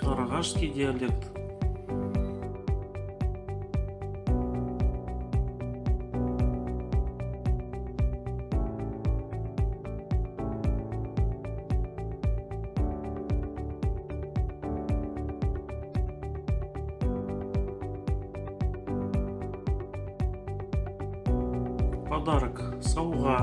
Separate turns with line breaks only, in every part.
Карагашский диалект. Подарок, сауға.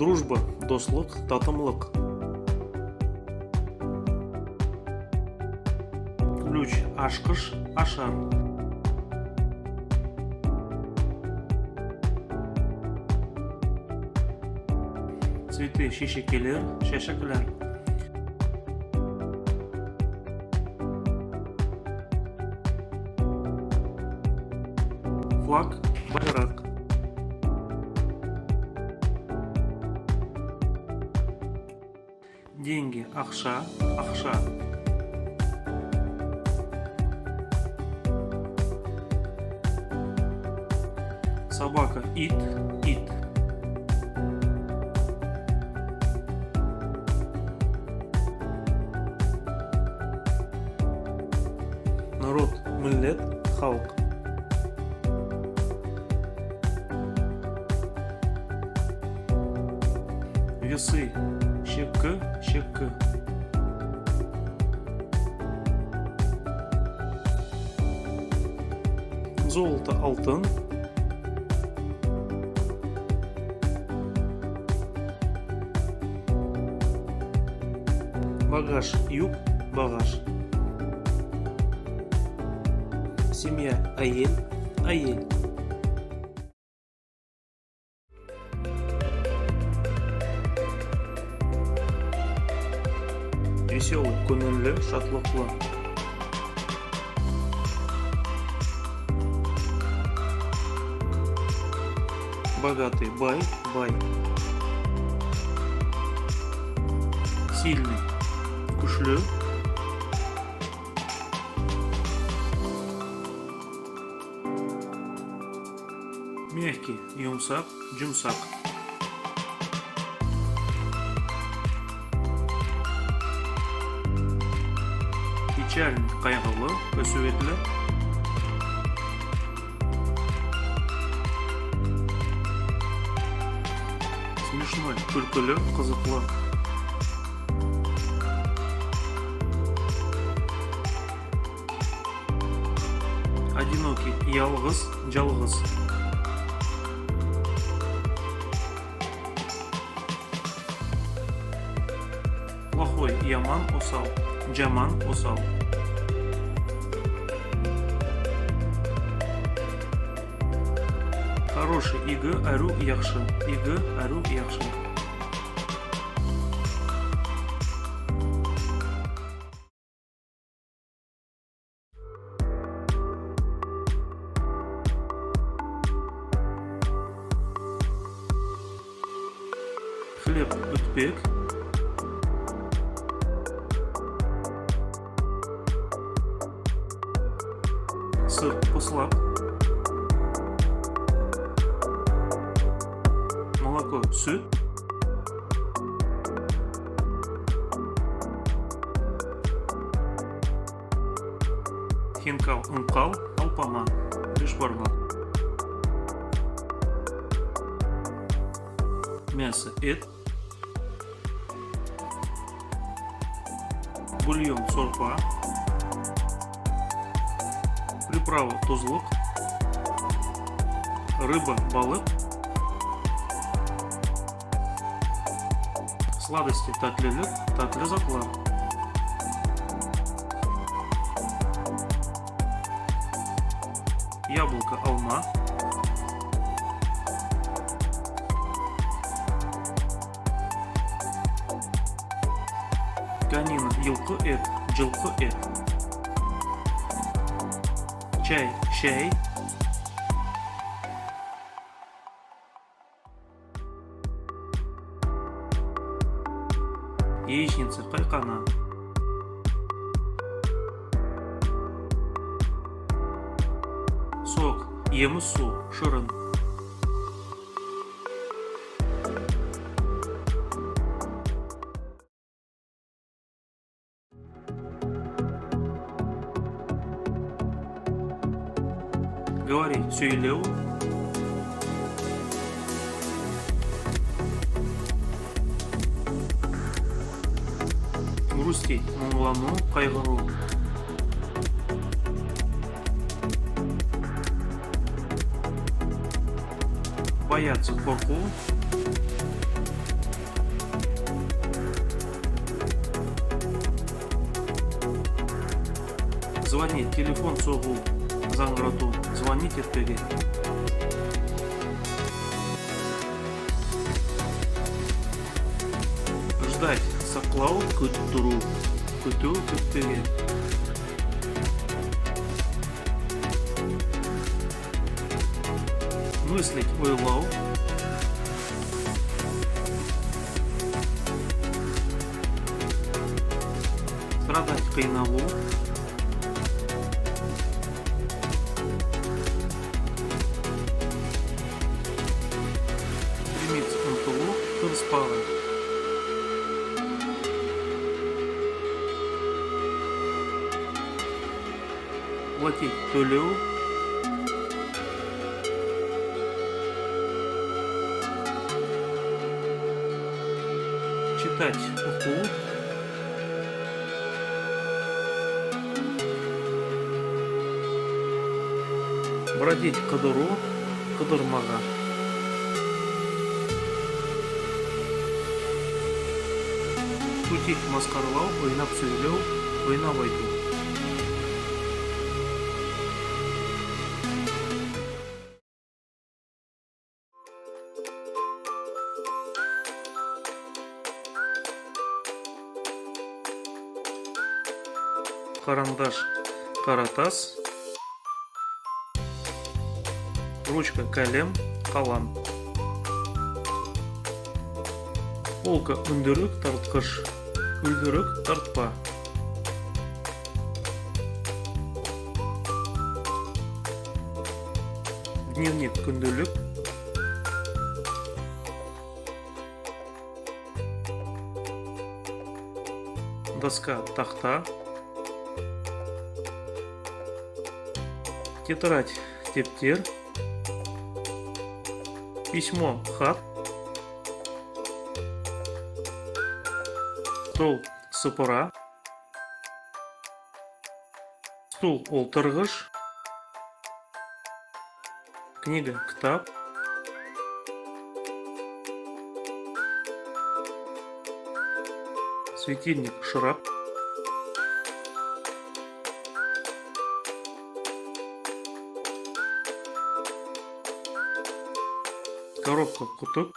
Дружба, достық, татымлық. Ключ, ашқыш, ашар. Цветы, шешекелер, шешеклер. Флаг, байрак. Деньги, ақша, ақша. Собака, ит, ит. Народ, миллет, халық. Весы, шеккі, шеккі. Золото, алтын. Багаж, юк, багаж. Семья, әйел, әйел. Веселый, көңілі, шатлықлы. Богатый, бай, бай. Сильный, күшлі. Мягкий, юмсақ, жұмсақ. Печальный, қайғылы, өсуетлі. Смешной, күлкілі, қызықлы. Одинокий, ялғыз, жалғыз. Плохой, яман, осал. Жаман, осал. Хороший, игі, әру, яқшы. Игі, әру, яқшы. Хлеб, үтпек. Сыр, послаб. Молоко, сүт. Хинкал, ыңқал, алпаман. Бешбармак. Мясо, ет. Бульон, сорпа. Приправа, тузлық. Рыба, балық. Сладости, татлілік, татлі заклад. Яблоко, алма. Конина, йылқы ет, жылқы ет. Чай, шай. Яичница, кайкана. Сок, еміз су, шырын. Говорить сөйлеу. Грустить мұңлану, қайғыру. Бояться қорқу. Звонить, телефон соғу, заңғырату, звонить етпеге. Ждать, сақлау, күтіп тұру, күту, күтпеге. Мыслить, ойлау. Страдать, қиналу. Стремиться, ұмтылу, тырыспағы. Платить, төлеу. Читать, оқу. Бродить, қыдыру, қыдырмаға. Шутить, масқаралау, ойнап сөйлеу, ойнап айту. Карандаш, каратас. Ручка, кәлем, қалам. Полка, үндірік, тартқыш. Үлдірік, тартпа. Дневник, күнделік. Доска, тахта. Тетрадь, тептер. Письмо, хат. Стол, сыпыра. Стул, олтырғыш. Книга, кітап. Светильник, шырақ. Коробка, куток.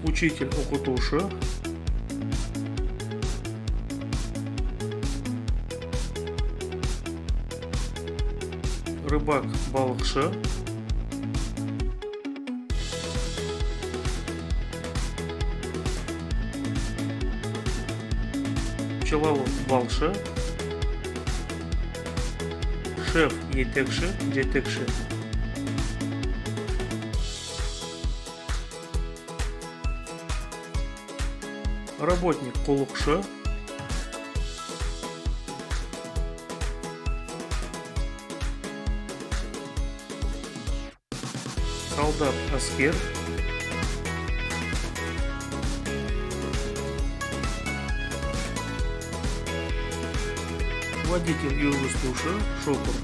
Учитель, оқытушы. Рыбак, балықшы. Пчеловод, балшы. Шеф, етекші, жетекші. Работник, құлықшы. Солдат, аскер. Водитель, жүргізуші, шофер.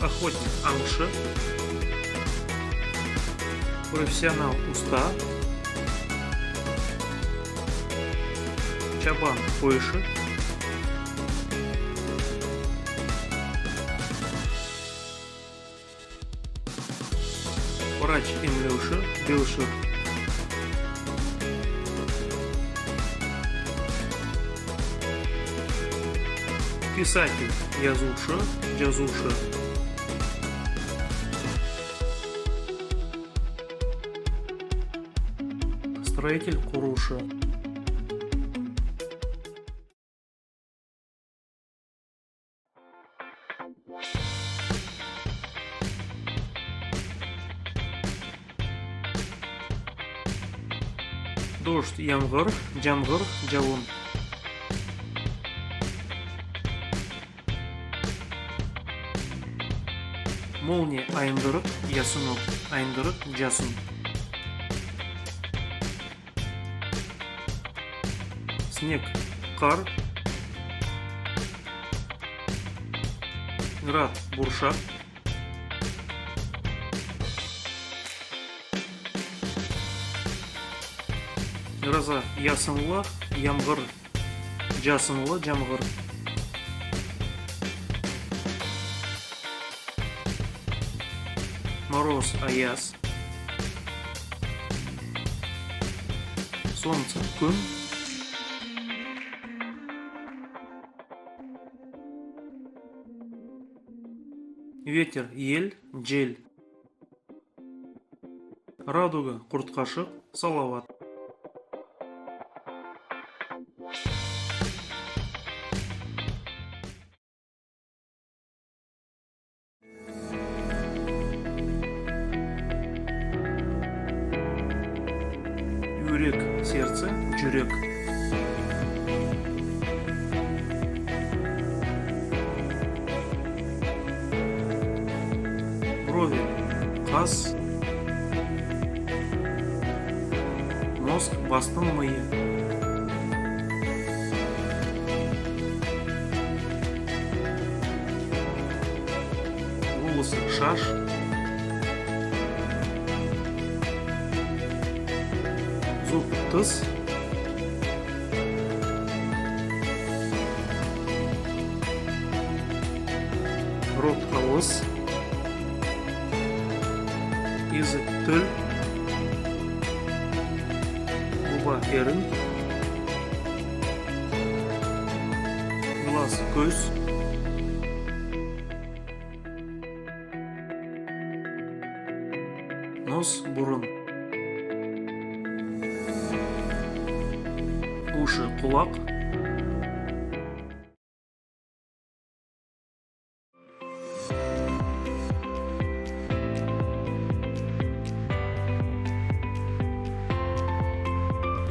Охотник, аңшы. Профессионал, уста. Чабан, қойшы. Врач, емлеуші, белші. Писатель, язушы, жазушы. Строитель, құрушы. Дождь, ямгыр, жамгыр, жауын. Молния, айындырық, ясынок, айындырық, жасын. Снег, қар. Град, буршак. Гроза, ясынлы, ямгыр, жасынлы, жамгыр. Мороз, аяз. Солнце, күн. Ветер, ел, жел. Радуга, құрт-қашық, салауат. Юрек, сердце, жүрек. Брови, қас. Мозг, бастың миы. Волосы, шаш. Зуб, тыс. Рот, ауыз. Язык, тіл. Губа, ерін. Глаз, көз. Нос, бурын. Уши, құлақ.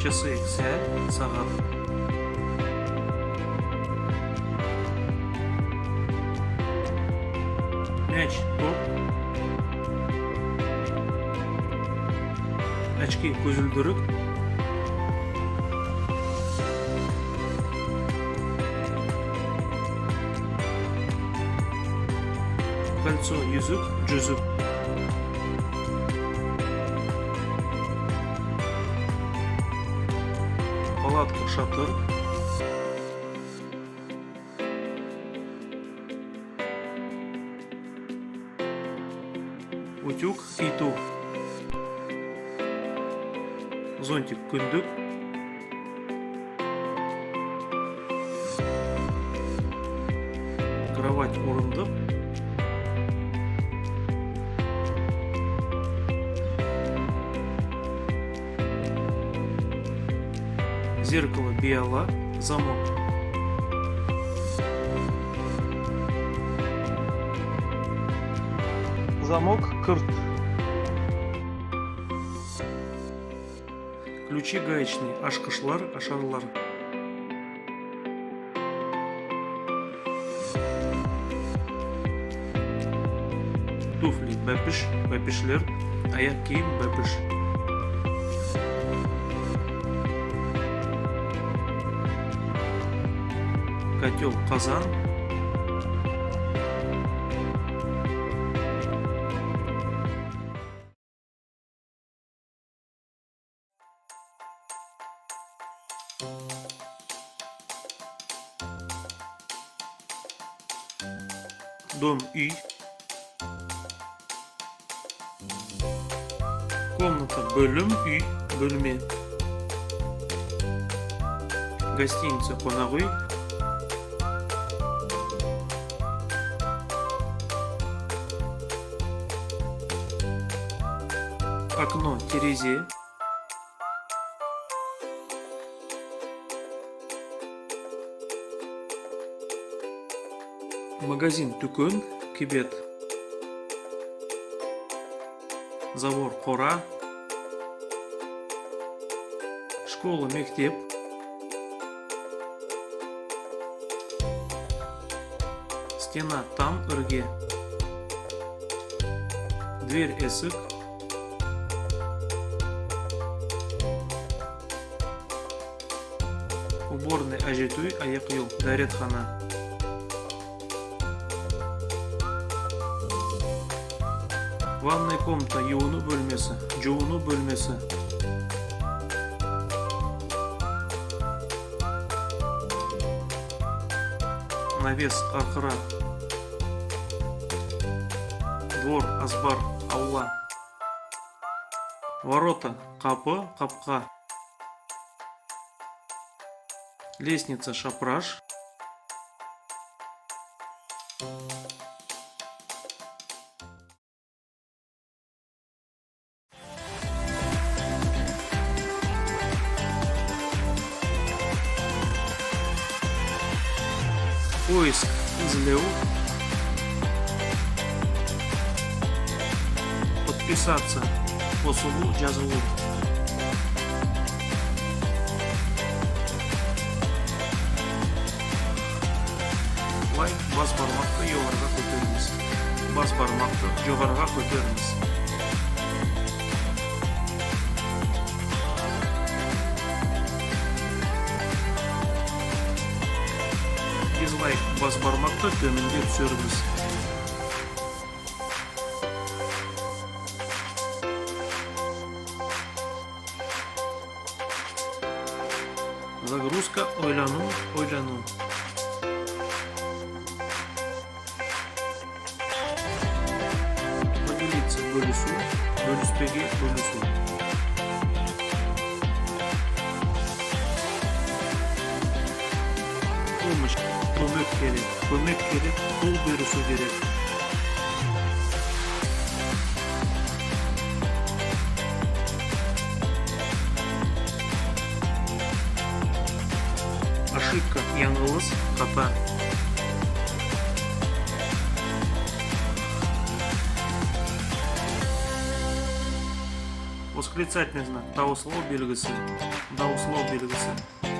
Часы, сәт, сағат. Мяч, топ. Очки, көзілдірік. Кольцо, yüzük, жүзік. Палатка, шатыр. Утюг, иту. Зонтик, күндік. Кровать, орындық. Зеркало, биала, замок. Замок, кырт. Ключи гаечные, ашкышлар, ашарлар. Туфли, бәпіш, бәпішлер, аяқ киім, бәпіш. Котел, казан. Дом, үй. Комната, бөлім, үй, бөлме. Гостиница, қонақ үй. Окно, терезе. Магазин, дүкен, кибет. Забор, қора. Школа, мектеп. Стена, там, ірге. Дверь, есік. Уборный, әжетүй, аяқ ю. Дәретхана. Ванная комната, юыну бөлмесі. Жууну бөлмесі. Навес, ақыра. Двор, азбар, аула. Ворота, қапы, қапқа. Лестница, шапраш. Поиск, іздеу. Подписаться, қосылу, жазылу. Лайк, бас бармақты жоғарыға көтеріңіз. Бас бармақты жоғарыға көтеріңіз. Дизлайк, бас бармақты төменге түсіріңіз. Загрузка, ойлану, ойлану. Поделиться, бөлісу, бөліспеге, бөлісу. Помощь, көмек керек, қол берісу керек. Ошибка, яңылыс, хата. Восклицательный знак, дауыслау белгісі, дауыслау белгісі.